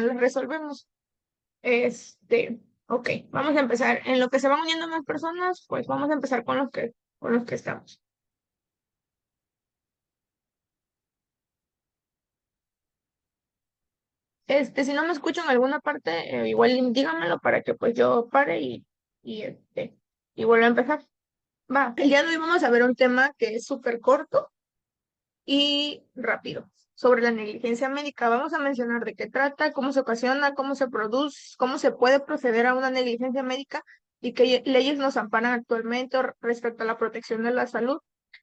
las resolvemos. Ok, vamos a empezar. En lo que se van uniendo más personas, pues vamos a empezar con los que estamos. Si no me escucho en alguna parte, igual díganmelo para que pues yo pare y, y vuelva a empezar. Va, el día de hoy vamos a ver un tema que es súper corto y rápido. Sobre la negligencia médica, vamos a mencionar de qué trata, cómo se ocasiona, cómo se produce, cómo se puede proceder a una negligencia médica y qué leyes nos amparan actualmente respecto a la protección de la salud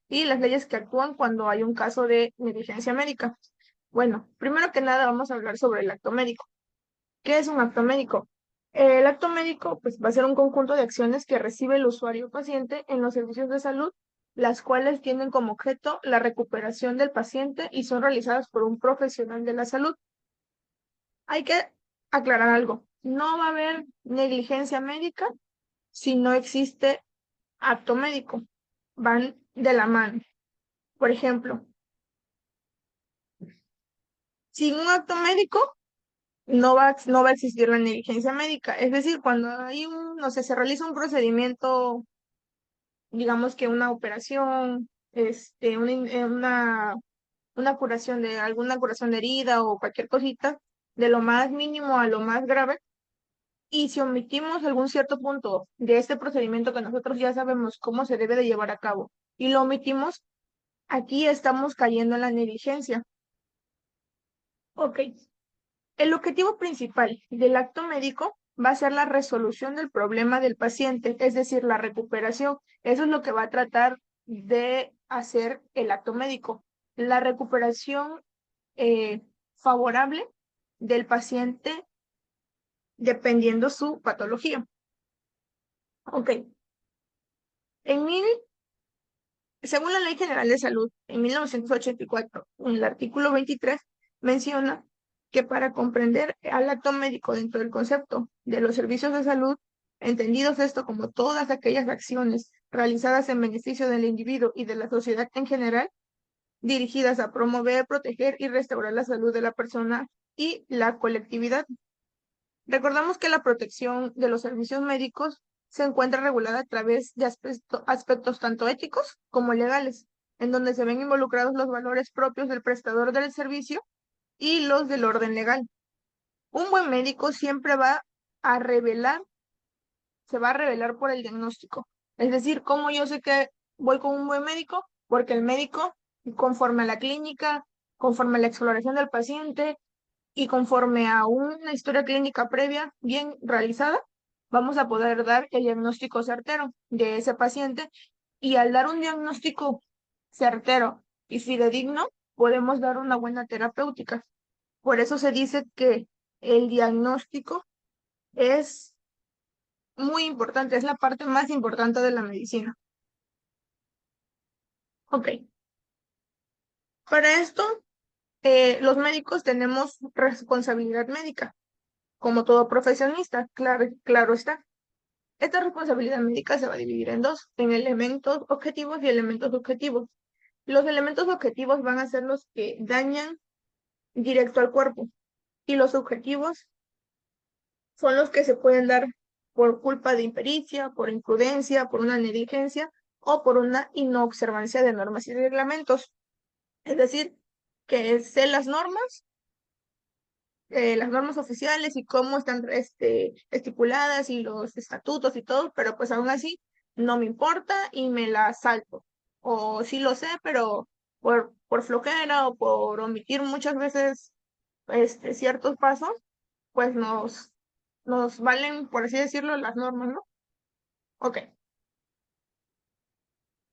y las leyes que actúan cuando hay un caso de negligencia médica. Bueno, primero que nada vamos a hablar sobre el acto médico. ¿Qué es un acto médico? El acto médico pues, va a ser un conjunto de acciones que recibe el usuario o paciente en los servicios de salud, las cuales tienen como objeto la recuperación del paciente y son realizadas por un profesional de la salud. Hay que aclarar algo. No va a haber negligencia médica si no existe acto médico. Van de la mano. Por ejemplo, sin un acto médico no va a existir la negligencia médica. Es decir, cuando hay no sé, se realiza un procedimiento, digamos que una operación, una curación de alguna curación de herida o cualquier cosita, de lo más mínimo a lo más grave, y si omitimos algún cierto punto de este procedimiento que nosotros ya sabemos cómo se debe de llevar a cabo y lo omitimos, aquí estamos cayendo en la negligencia. Ok. El objetivo principal del acto médico va a ser la resolución del problema del paciente, es decir, la recuperación. Eso es lo que va a tratar de hacer el acto médico. La recuperación favorable del paciente dependiendo su patología. Ok. En mil, según la Ley General de Salud, en 1984, en el artículo 23, menciona que para comprender al acto médico dentro del concepto de los servicios de salud, entendidos esto como todas aquellas acciones realizadas en beneficio del individuo y de la sociedad en general, dirigidas a promover, proteger y restaurar la salud de la persona y la colectividad. Recordamos que la protección de los servicios médicos se encuentra regulada a través de aspectos tanto éticos como legales, en donde se ven involucrados los valores propios del prestador del servicio y los del orden legal. Un buen médico siempre a revelar, se va a revelar por el diagnóstico. Es decir, ¿cómo yo sé que voy con un buen médico? Porque el médico, conforme a la clínica, conforme a la exploración del paciente, y conforme a una historia clínica previa bien realizada, vamos a poder dar el diagnóstico certero de ese paciente y al dar un diagnóstico certero y fidedigno, podemos dar una buena terapéutica. Por eso se dice que el diagnóstico es muy importante, es la parte más importante de la medicina. Ok, para esto, los médicos tenemos responsabilidad médica, como todo profesionista, claro está. Esta responsabilidad médica se va a dividir en dos, en elementos objetivos y elementos subjetivos. Los elementos objetivos van a ser los que dañan directo al cuerpo y los subjetivos son los que se pueden dar por culpa de impericia, por imprudencia, por una negligencia o por una inobservancia de normas y reglamentos. Es decir, que sé las normas oficiales y cómo están estipuladas y los estatutos y todo, pero pues aún así no me importa y me la salto. O sí lo sé, pero por flojera o por omitir muchas veces ciertos pasos, pues nos valen, por así decirlo, las normas, ¿no? Ok.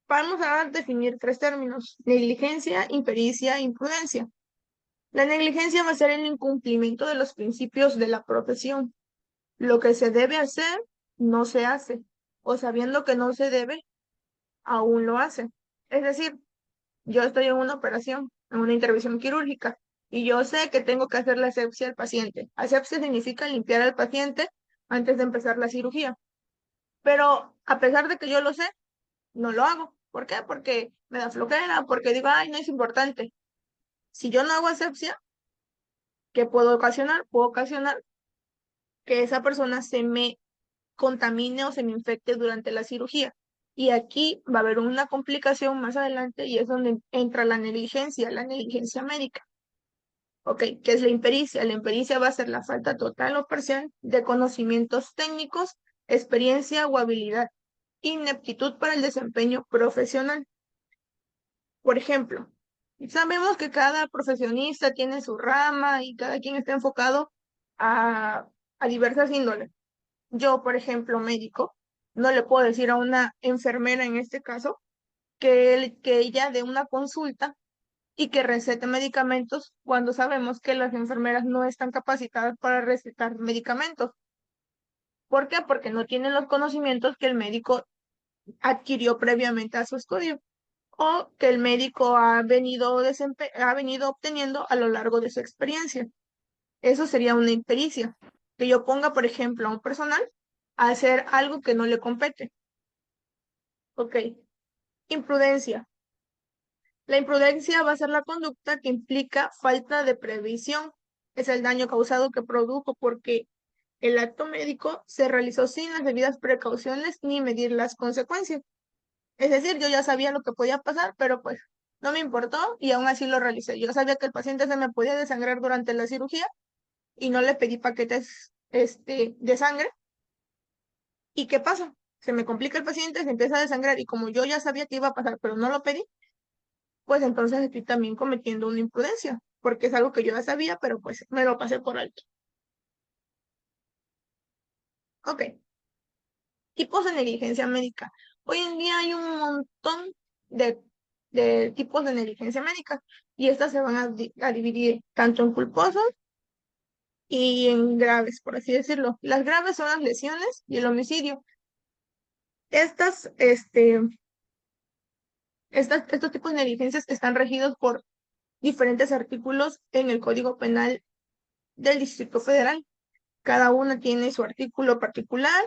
Vamos a definir tres términos: negligencia, impericia e imprudencia. La negligencia va a ser el incumplimiento de los principios de la profesión. Lo que se debe hacer, no se hace, o sabiendo que no se debe, aún lo hace. Es decir, yo estoy en una operación, en una intervención quirúrgica, y yo sé que tengo que hacer la asepsia al paciente. Asepsia significa limpiar al paciente antes de empezar la cirugía. Pero a pesar de que yo lo sé, no lo hago. ¿Por qué? Porque me da flojera, porque digo, ay, no es importante. Si yo no hago asepsia, ¿Qué puedo ocasionar? Puedo ocasionar que esa persona se me contamine o se me infecte durante la cirugía. Y aquí va a haber una complicación más adelante y es donde entra la negligencia médica. Ok, ¿qué es la impericia? La impericia va a ser la falta total o parcial de conocimientos técnicos, experiencia o habilidad, ineptitud para el desempeño profesional. Por ejemplo, sabemos que cada profesionista tiene su rama y cada quien está enfocado a, a diversas índoles. Yo, por ejemplo, médico, no le puedo decir a una enfermera en este caso que ella dé una consulta y que recete medicamentos cuando sabemos que las enfermeras no están capacitadas para recetar medicamentos. ¿Por qué? Porque no tienen los conocimientos que el médico adquirió previamente a su estudio o que el médico ha venido obteniendo a lo largo de su experiencia. Eso sería una impericia. Que yo ponga, por ejemplo, a un personal a hacer algo que no le compete. Ok. Imprudencia. La imprudencia va a ser la conducta que implica falta de previsión. Es el daño causado que produjo porque el acto médico se realizó sin las debidas precauciones ni medir las consecuencias. Es decir, yo ya sabía lo que podía pasar, pero pues no me importó y aún así lo realicé. Yo sabía que el paciente se me podía desangrar durante la cirugía y no le pedí paquetes de sangre. ¿Y qué pasa? Se me complica el paciente, se empieza a desangrar y como yo ya sabía que iba a pasar, pero no lo pedí, pues entonces estoy también cometiendo una imprudencia, porque es algo que yo ya sabía, pero pues me lo pasé por alto. Ok, tipos de negligencia médica. Hoy en día hay un montón de, de tipos de negligencia médica y estas se van a dividir tanto en culposos y en graves, por así decirlo. Las graves son las lesiones y el homicidio. Estas, estos tipos de negligencias están regidos por diferentes artículos en el Código Penal del Distrito Federal. Cada una tiene su artículo particular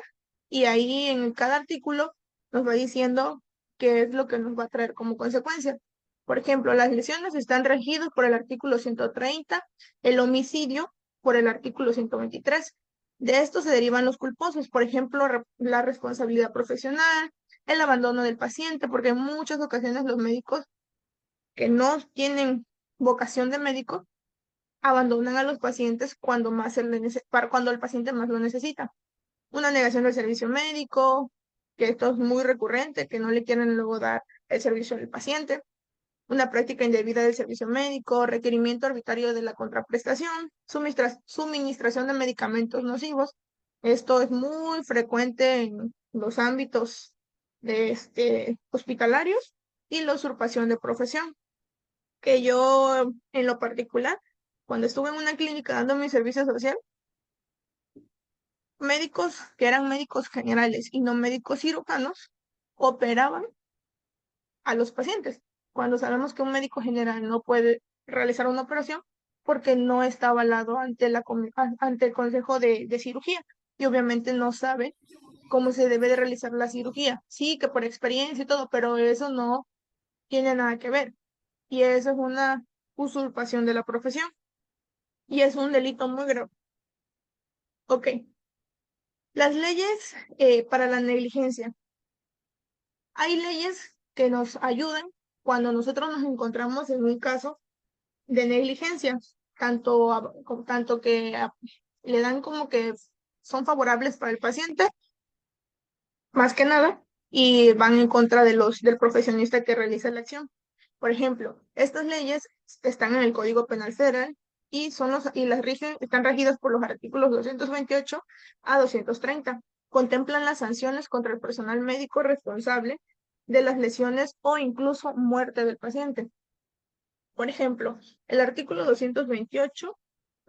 y ahí en cada artículo nos va diciendo qué es lo que nos va a traer como consecuencia. Por ejemplo, las lesiones están regidas por el artículo 130, el homicidio por el artículo 123. De esto se derivan los culposos, por ejemplo, la responsabilidad profesional, el abandono del paciente, porque en muchas ocasiones los médicos que no tienen vocación de médico abandonan a los pacientes cuando el paciente más lo necesita. Una negación del servicio médico, que esto es muy recurrente, que no le quieren luego dar el servicio al paciente. Una práctica indebida del servicio médico, requerimiento arbitrario de la contraprestación, suministración de medicamentos nocivos. Esto es muy frecuente en los ámbitos hospitalarios y la usurpación de profesión que yo en lo particular, cuando estuve en una clínica dando mi servicio social, médicos que eran médicos generales y no médicos cirujanos operaban a los pacientes, cuando sabemos que un médico general no puede realizar una operación porque no está avalado ante el Consejo de Cirugía y obviamente no sabe cómo se debe de realizar la cirugía. Sí, que por experiencia y todo, pero eso no tiene nada que ver y eso es una usurpación de la profesión. Y es un delito muy grave. Ok, las leyes para la negligencia. Hay leyes que nos ayudan cuando nosotros nos encontramos en un caso de negligencia, tanto que le dan como que son favorables para el paciente, más que nada, y van en contra del profesionista que realiza la acción. Por ejemplo, estas leyes están en el Código Penal Federal y están regidas por los artículos 228 a 230. Contemplan las sanciones contra el personal médico responsable de las lesiones o incluso muerte del paciente. Por ejemplo, el artículo 228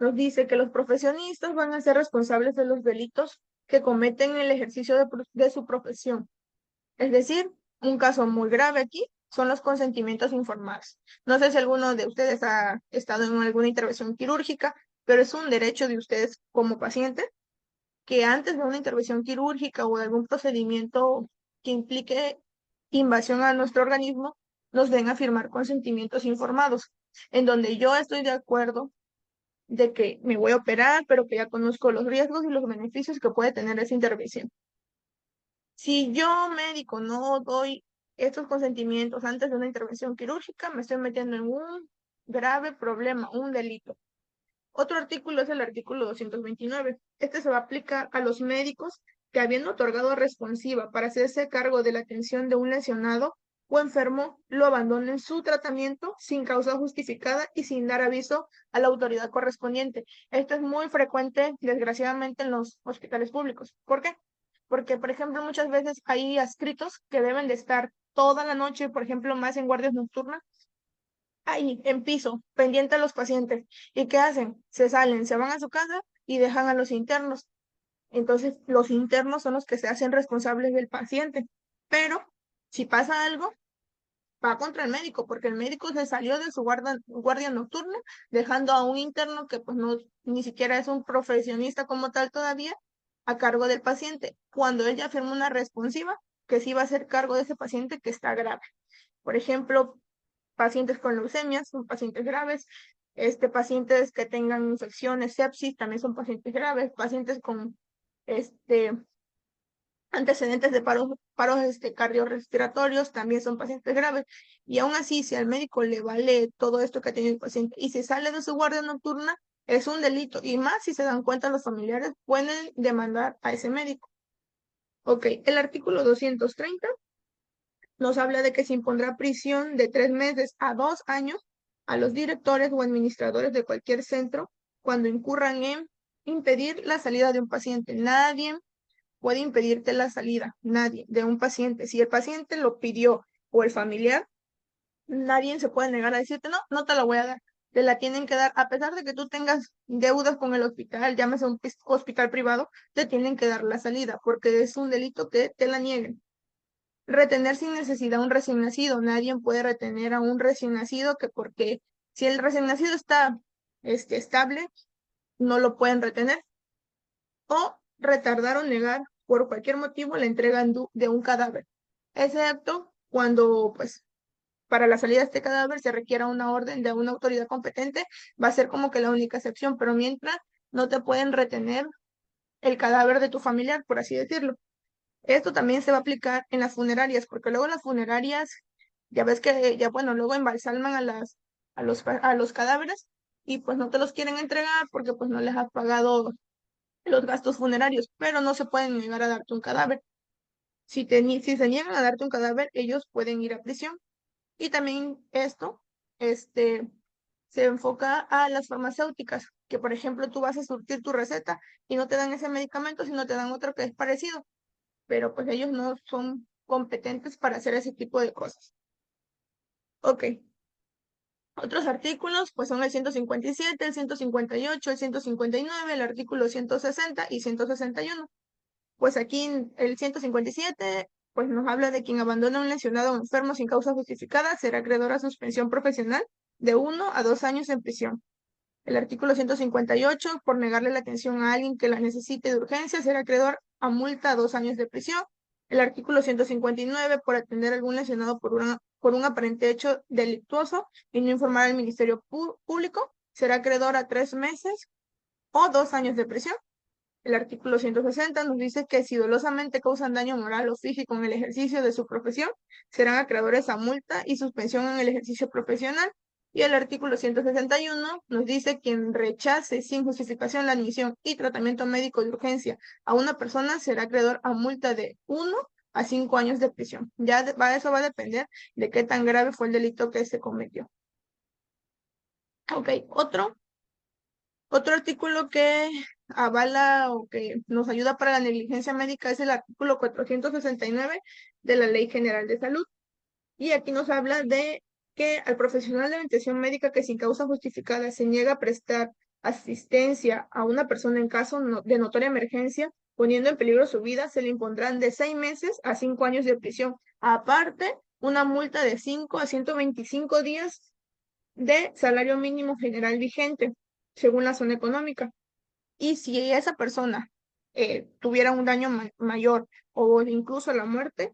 nos dice que los profesionistas van a ser responsables de los delitos que cometen en el ejercicio de su profesión. Es decir, un caso muy grave aquí son los consentimientos informados. No sé si alguno de ustedes ha estado en alguna intervención quirúrgica, pero es un derecho de ustedes como paciente que antes de una intervención quirúrgica o de algún procedimiento que implique invasión a nuestro organismo, nos den a firmar consentimientos informados, en donde yo estoy de acuerdo de que me voy a operar, pero que ya conozco los riesgos y los beneficios que puede tener esa intervención. Si yo, médico, no doy estos consentimientos antes de una intervención quirúrgica, me estoy metiendo en un grave problema, un delito. Otro artículo es el artículo 229. Este se va a aplicar a los médicos que, habiendo otorgado responsiva para hacerse cargo de la atención de un lesionado o enfermo, lo abandonen su tratamiento sin causa justificada y sin dar aviso a la autoridad correspondiente. Esto es muy frecuente, desgraciadamente, en los hospitales públicos. ¿Por qué? Porque, por ejemplo, muchas veces hay adscritos que deben de estar toda la noche, por ejemplo, más en guardias nocturnas, ahí, en piso, pendiente a los pacientes. ¿Y qué hacen? Se salen, se van a su casa y dejan a los internos. Entonces, los internos son los que se hacen responsables del paciente. Pero, si pasa algo, va contra el médico, porque el médico se salió de su guardia nocturna, dejando a un interno que pues no, ni siquiera es un profesionista como tal todavía, a cargo del paciente, cuando él ya firmó una responsiva que sí va a hacer cargo de ese paciente que está grave. Por ejemplo, pacientes con leucemias son pacientes graves, pacientes que tengan infecciones, sepsis, también son pacientes graves, pacientes con este, antecedentes de paros cardiorrespiratorios también son pacientes graves. Y aún así, si al médico le vale todo esto que ha tenido el paciente y se sale de su guardia nocturna, es un delito. Y más si se dan cuenta los familiares, pueden demandar a ese médico. Ok, el artículo 230 nos habla de que se impondrá prisión de 3 meses a 2 años a los directores o administradores de cualquier centro cuando incurran en impedir la salida de un paciente. Nadie puede impedirte la salida, nadie, de un paciente. Si el paciente lo pidió o el familiar, nadie se puede negar a decirte, no, no te la voy a dar. Te la tienen que dar, a pesar de que tú tengas deudas con el hospital, llámese un hospital privado, te tienen que dar la salida, porque es un delito que te la nieguen. Retener sin necesidad a un recién nacido. Nadie puede retener a un recién nacido que porque si el recién nacido está estable, no lo pueden retener. O retardar o negar por cualquier motivo la entrega de un cadáver, excepto cuando, pues, para la salida de este cadáver se requiera una orden de una autoridad competente, va a ser como que la única excepción, pero mientras no te pueden retener el cadáver de tu familiar, por así decirlo. Esto también se va a aplicar en las funerarias, porque luego las funerarias, ya ves que ya, bueno, luego embalsaman a los cadáveres y pues no te los quieren entregar porque pues no les has pagado los gastos funerarios, pero no se pueden negar a darte un cadáver. Si se niegan a darte un cadáver, ellos pueden ir a prisión. Y también esto, se enfoca a las farmacéuticas, que por ejemplo tú vas a surtir tu receta y no te dan ese medicamento, sino te dan otro que es parecido, pero pues ellos no son competentes para hacer ese tipo de cosas. Ok. Otros artículos, pues son el 157, el 158, el 159, el artículo 160 y 161. Pues aquí el 157, pues nos habla de quien abandona a un lesionado o enfermo sin causa justificada será acreedor a suspensión profesional de 1 a 2 años en prisión. El artículo 158, por negarle la atención a alguien que la necesite de urgencia, será acreedor a multa a 2 años de prisión. El artículo 159, por atender a algún lesionado por un aparente hecho delictuoso y no informar al Ministerio Público, será acreedor a 3 meses o 2 años de prisión. El artículo 160 nos dice que si dolosamente causan daño moral o físico en el ejercicio de su profesión, serán acreedores a multa y suspensión en el ejercicio profesional. Y el artículo 161 nos dice quien rechace sin justificación la admisión y tratamiento médico de urgencia a una persona será acreedor a multa de 1 a 5 años de prisión. Eso va a depender de qué tan grave fue el delito que se cometió. Ok, otro artículo que avala o que nos ayuda para la negligencia médica es el artículo 469 de la Ley General de Salud. Y aquí nos habla de que al profesional de atención médica que sin causa justificada se niega a prestar asistencia a una persona en caso de notoria emergencia, poniendo en peligro su vida, se le impondrán de 6 meses a 5 años de prisión. Aparte, una multa de 5 a 125 días de salario mínimo general vigente, según la zona económica. Y si esa persona tuviera un daño mayor o incluso la muerte,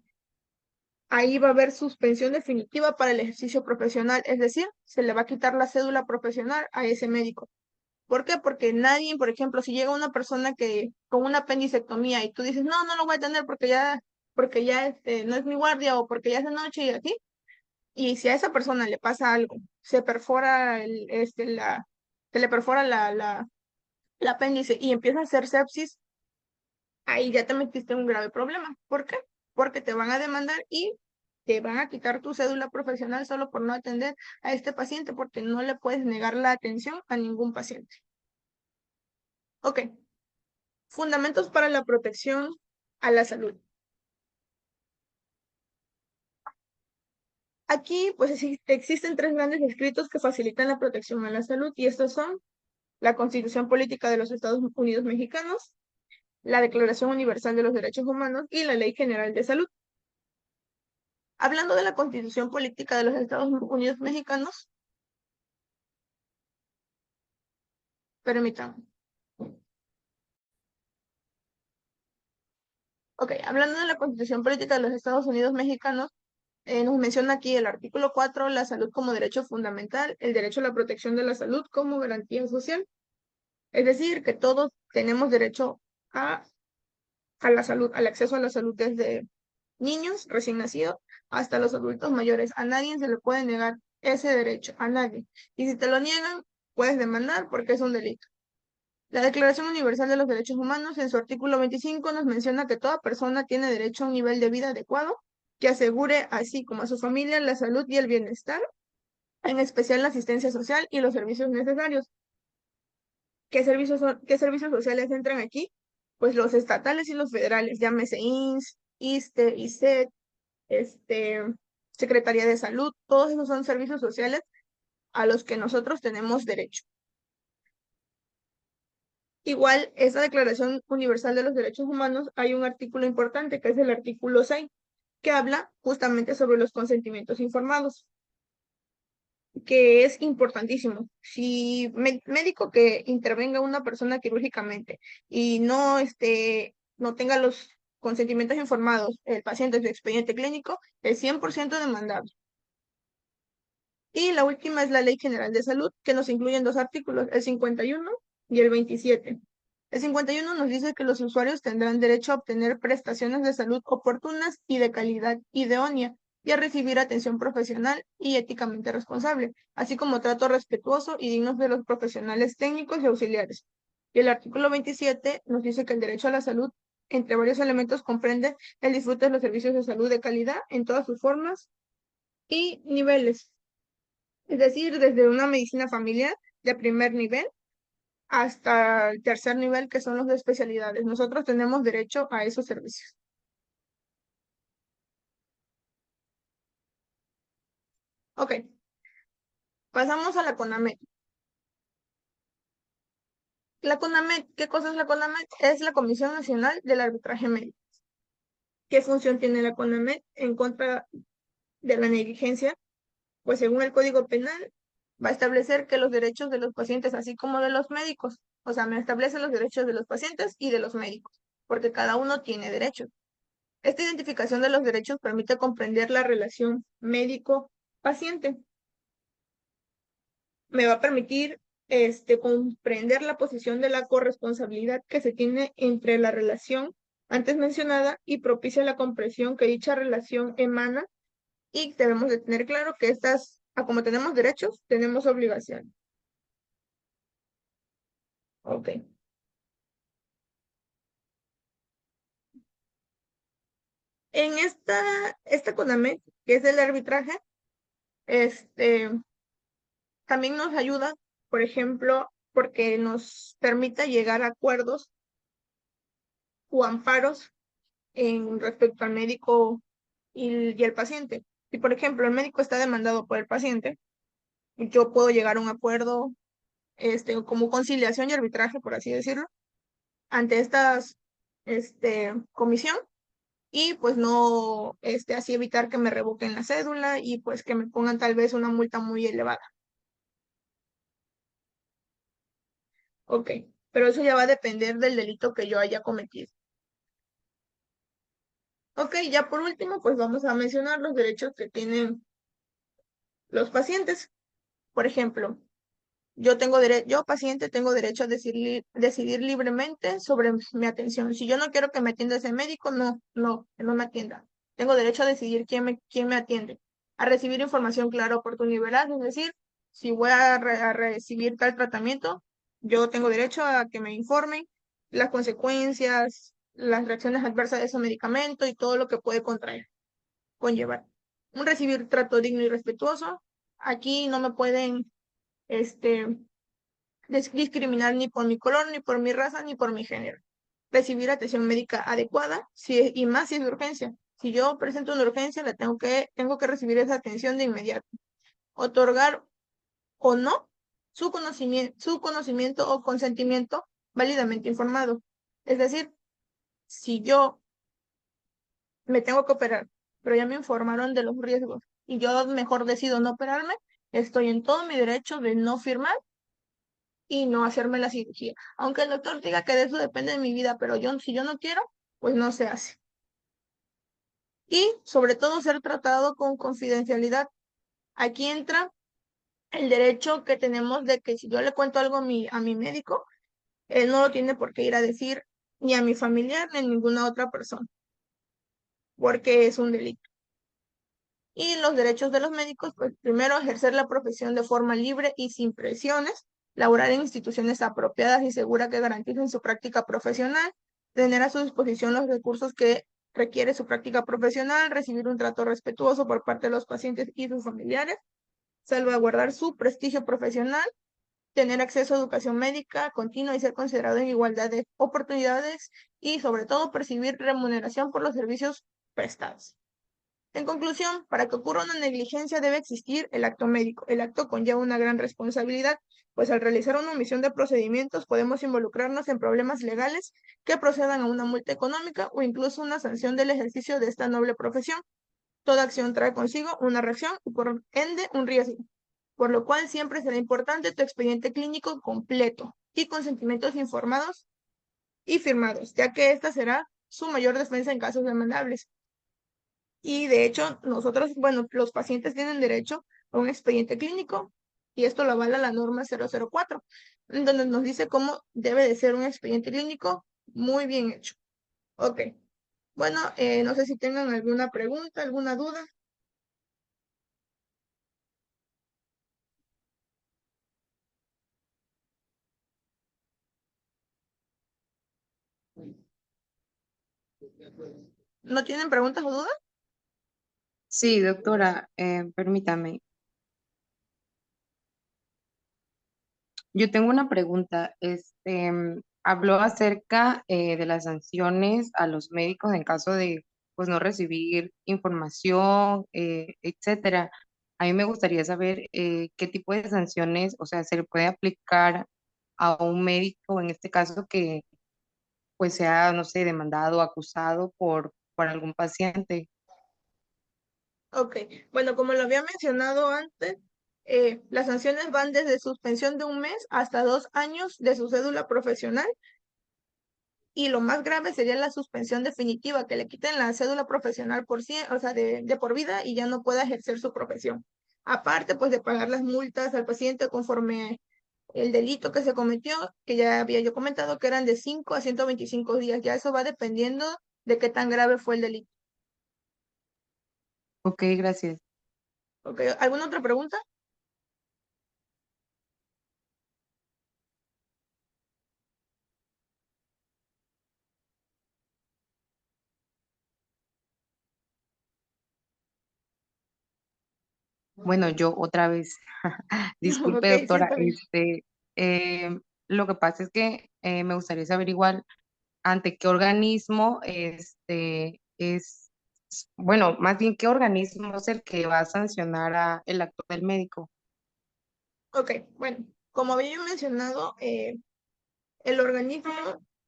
ahí va a haber suspensión definitiva para el ejercicio profesional, es decir, se le va a quitar la cédula profesional a ese médico. ¿Por qué? Porque nadie, por ejemplo, si llega una persona que con una apendicectomía y tú dices, no, no lo voy a tener porque ya no es mi guardia o porque ya es de noche y así, y si a esa persona le pasa algo, se perfora se le perfora la apéndice y empieza a hacer sepsis, ahí ya te metiste en un grave problema. ¿Por qué? Porque te van a demandar y te van a quitar tu cédula profesional solo por no atender a este paciente, porque no le puedes negar la atención a ningún paciente. Ok, fundamentos para la protección a la salud. Aquí, pues existen tres grandes escritos que facilitan la protección a la salud y estos son la Constitución Política de los Estados Unidos Mexicanos, la Declaración Universal de los Derechos Humanos y la Ley General de Salud. Hablando de la Constitución Política de los Estados Unidos Mexicanos, permítanme. Ok, hablando de la Constitución Política de los Estados Unidos Mexicanos, nos menciona aquí el artículo 4, la salud como derecho fundamental, el derecho a la protección de la salud como garantía social. Es decir, que todos tenemos derecho a la salud, al acceso a la salud desde niños recién nacidos hasta los adultos mayores. A nadie se le puede negar ese derecho, a nadie. Y si te lo niegan, puedes demandar porque es un delito. La Declaración Universal de los Derechos Humanos, en su artículo 25, nos menciona que toda persona tiene derecho a un nivel de vida adecuado que asegure, así como a su familia, la salud y el bienestar, en especial la asistencia social y los servicios necesarios. ¿Qué servicios sociales entran aquí? Pues los estatales y los federales, llámese INSS, ISSSTE, ISET, Secretaría de Salud, todos esos son servicios sociales a los que nosotros tenemos derecho. Igual, esa Declaración Universal de los Derechos Humanos, hay un artículo importante que es el artículo 6, que habla justamente sobre los consentimientos informados, que es importantísimo. Si médico que intervenga una persona quirúrgicamente y no tenga los consentimientos informados, el paciente en su expediente clínico, es 100% demandable. Y la última es la Ley General de Salud, que nos incluye en dos artículos, el 51 y el 27. El 51 nos dice que los usuarios tendrán derecho a obtener prestaciones de salud oportunas y de calidad idónea y a recibir atención profesional y éticamente responsable, así como trato respetuoso y digno de los profesionales técnicos y auxiliares. Y el artículo 27 nos dice que el derecho a la salud, entre varios elementos, comprende el disfrute de los servicios de salud de calidad en todas sus formas y niveles. Es decir, desde una medicina familiar de primer nivel hasta el tercer nivel, que son los de especialidades. Nosotros tenemos derecho a esos servicios. Ok, pasamos a la CONAMED. La CONAMED, ¿qué cosa es la CONAMED? Es la Comisión Nacional del Arbitraje Médico. ¿Qué función tiene la CONAMED en contra de la negligencia? Pues según el Código Penal, va a establecer que los derechos de los pacientes, así como de los médicos, o sea, me establece los derechos de los pacientes y de los médicos, porque cada uno tiene derechos. Esta identificación de los derechos permite comprender la relación médico-paciente. Me va a permitir comprender la posición de la corresponsabilidad que se tiene entre la relación antes mencionada y propicia la comprensión que dicha relación emana y debemos de tener claro que como tenemos derechos, tenemos obligaciones. Ok. En esta CONAMED, que es el arbitraje, este, también nos ayuda, por ejemplo, porque nos permite llegar a acuerdos o amparos en respecto al médico y el paciente. Si, por ejemplo, el médico está demandado por el paciente, yo puedo llegar a un acuerdo, como conciliación y arbitraje, por así decirlo, ante comisión y pues no, así evitar que me revoquen la cédula y pues que me pongan tal vez una multa muy elevada. Ok, pero eso ya va a depender del delito que yo haya cometido. Ok, ya por último, pues vamos a mencionar los derechos que tienen los pacientes. Por ejemplo, Yo paciente tengo derecho a decidir libremente sobre mi atención. Si yo no quiero que me atienda ese médico, que no me atienda. Tengo derecho a decidir quién me atiende, a recibir información clara, oportuna y veraz, es decir, si voy a recibir tal tratamiento, yo tengo derecho a que me informen las consecuencias, las reacciones adversas de ese medicamento y todo lo que puede conllevar. Un recibir trato digno y respetuoso. Aquí no me pueden, este, discriminar ni por mi color, ni por mi raza, ni por mi género. Recibir atención médica adecuada y más si es de urgencia. Si yo presento una urgencia, tengo que recibir esa atención de inmediato. Otorgar o no su conocimiento o consentimiento válidamente informado. Es decir, si yo me tengo que operar, pero ya me informaron de los riesgos y yo mejor decido no operarme, estoy en todo mi derecho de no firmar y no hacerme la cirugía. Aunque el doctor diga que de eso depende de mi vida, pero si yo no quiero, pues no se hace. Y sobre todo ser tratado con confidencialidad. Aquí entra el derecho que tenemos de que si yo le cuento algo a mi médico, él no lo tiene por qué ir a decir ni a mi familiar ni a ninguna otra persona, porque es un delito. Y los derechos de los médicos, pues primero ejercer la profesión de forma libre y sin presiones, laborar en instituciones apropiadas y seguras que garanticen su práctica profesional, tener a su disposición los recursos que requiere su práctica profesional, recibir un trato respetuoso por parte de los pacientes y sus familiares, salvaguardar su prestigio profesional, tener acceso a educación médica continua y ser considerado en igualdad de oportunidades y sobre todo percibir remuneración por los servicios prestados. En conclusión, para que ocurra una negligencia debe existir el acto médico. El acto conlleva una gran responsabilidad, pues al realizar una omisión de procedimientos podemos involucrarnos en problemas legales que procedan a una multa económica o incluso una sanción del ejercicio de esta noble profesión. Toda acción trae consigo una reacción y por ende un riesgo, por lo cual siempre será importante tu expediente clínico completo y consentimientos informados y firmados, ya que esta será su mayor defensa en casos demandables. Y de hecho, nosotros, bueno, los pacientes tienen derecho a un expediente clínico y esto lo avala la norma 004, en donde nos dice cómo debe de ser un expediente clínico muy bien hecho. Ok, bueno, no sé si tengan alguna pregunta, alguna duda. ¿No tienen preguntas o dudas? Sí, doctora, permítame. Yo tengo una pregunta. Habló acerca de las sanciones a los médicos en caso de pues no recibir información, etcétera. A mí me gustaría saber qué tipo de sanciones, o sea, se le puede aplicar a un médico en este caso que pues sea, no sé, demandado o acusado por algún paciente. Ok, bueno, como lo había mencionado antes, las sanciones van desde suspensión de un mes hasta 2 años de su cédula profesional. Y lo más grave sería la suspensión definitiva, que le quiten la cédula profesional o sea, de por vida y ya no pueda ejercer su profesión. Aparte, pues de pagar las multas al paciente conforme el delito que se cometió, que ya había yo comentado que eran de 5 a 125 días. Ya eso va dependiendo de qué tan grave fue el delito. Ok, gracias. ¿Ok? ¿Alguna otra pregunta? Bueno, yo otra vez, disculpe Ok, sí, doctora, está bien. lo que pasa es que me gustaría saber igual ante qué organismo bueno, más bien qué organismo es el que va a sancionar a el acto del médico. Ok, bueno, como había mencionado, el organismo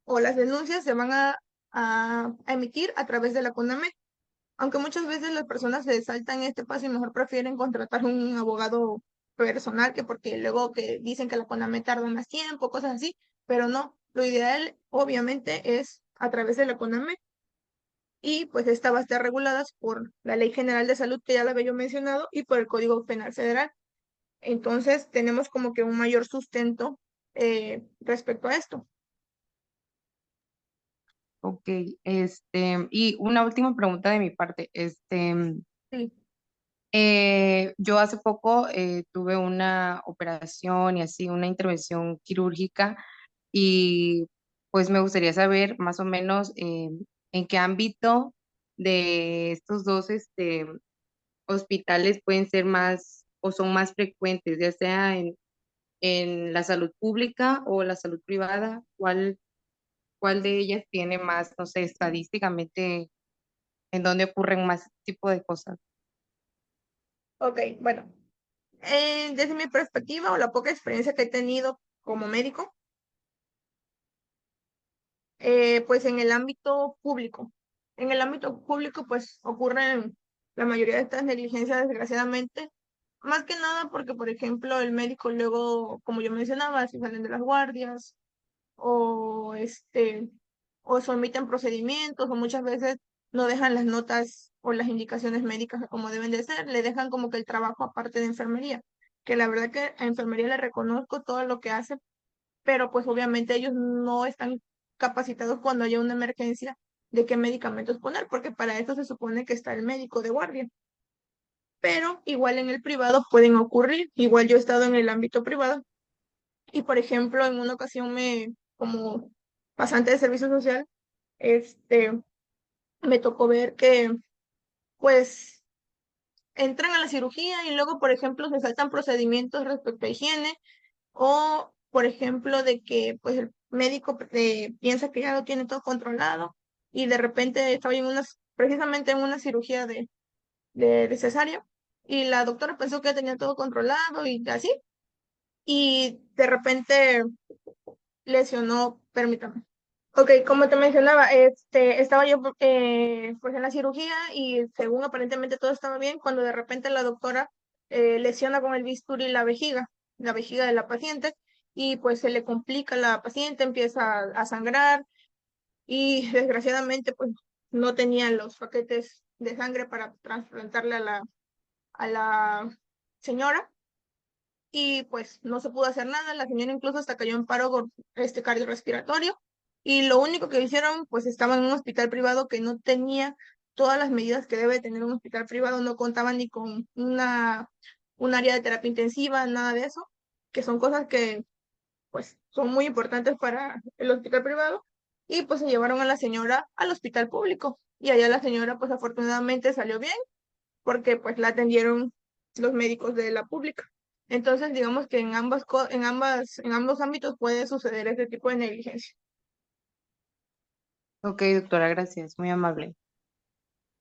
o las denuncias se van a emitir a través de la CONAME, aunque muchas veces las personas se saltan este paso y mejor prefieren contratar un abogado personal que porque luego que dicen que la CONAME tarda más tiempo, cosas así, pero no, lo ideal obviamente es a través de la CONAME y pues esta va a estar regulada por la Ley General de Salud que ya la había yo mencionado y por el Código Penal Federal. Entonces tenemos como que un mayor sustento respecto a esto. Ok, y una última pregunta de mi parte. Sí. Yo hace poco tuve una operación y así, una intervención quirúrgica y pues me gustaría saber más o menos en qué ámbito de estos dos hospitales pueden ser más o son más frecuentes, ya sea en la salud pública o la salud privada, cuál de ellas tiene más, no sé, estadísticamente, en dónde ocurren más este tipo de cosas. Ok, bueno, desde mi perspectiva o la poca experiencia que he tenido como médico, pues en el ámbito público. En el ámbito público, pues ocurren la mayoría de estas negligencias, desgraciadamente, más que nada porque, por ejemplo, el médico luego, como yo mencionaba, se salen de las guardias o o se omiten procedimientos o muchas veces no dejan las notas o las indicaciones médicas como deben de ser, le dejan como que el trabajo aparte de enfermería, que la verdad que a enfermería le reconozco todo lo que hace, pero pues obviamente ellos no están capacitados cuando haya una emergencia de qué medicamentos poner, porque para eso se supone que está el médico de guardia. Pero igual en el privado pueden ocurrir, igual yo he estado en el ámbito privado y por ejemplo en una ocasión como pasante de servicio social, este, me tocó ver que pues entran a la cirugía y luego por ejemplo se saltan procedimientos respecto a higiene o, por ejemplo, de que pues el médico piensa que ya lo tiene todo controlado y de repente estaba precisamente en una cirugía de cesárea y la doctora pensó que ya tenía todo controlado y así, y de repente lesionó, permítame. Ok, como te mencionaba, estaba yo pues en la cirugía y según aparentemente todo estaba bien, cuando de repente la doctora lesiona con el bisturí la vejiga de la paciente, y pues se le complica a la paciente, empieza a sangrar y desgraciadamente pues no tenía los paquetes de sangre para trasplantarle a la señora y pues no se pudo hacer nada. La señora incluso hasta cayó en paro cardiorrespiratorio y lo único que hicieron, pues estaba en un hospital privado que no tenía todas las medidas que debe tener un hospital privado, no contaba ni con un área de terapia intensiva, nada de eso, que son cosas que pues son muy importantes para el hospital privado, y pues se llevaron a la señora al hospital público y allá la señora pues afortunadamente salió bien porque pues la atendieron los médicos de la pública. Entonces, digamos que en ambos ámbitos puede suceder este tipo de negligencia. Ok, doctora, gracias, muy amable.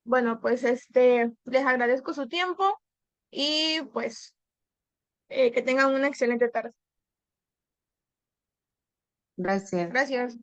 Bueno, pues les agradezco su tiempo y pues que tengan una excelente tarde. Gracias. Gracias.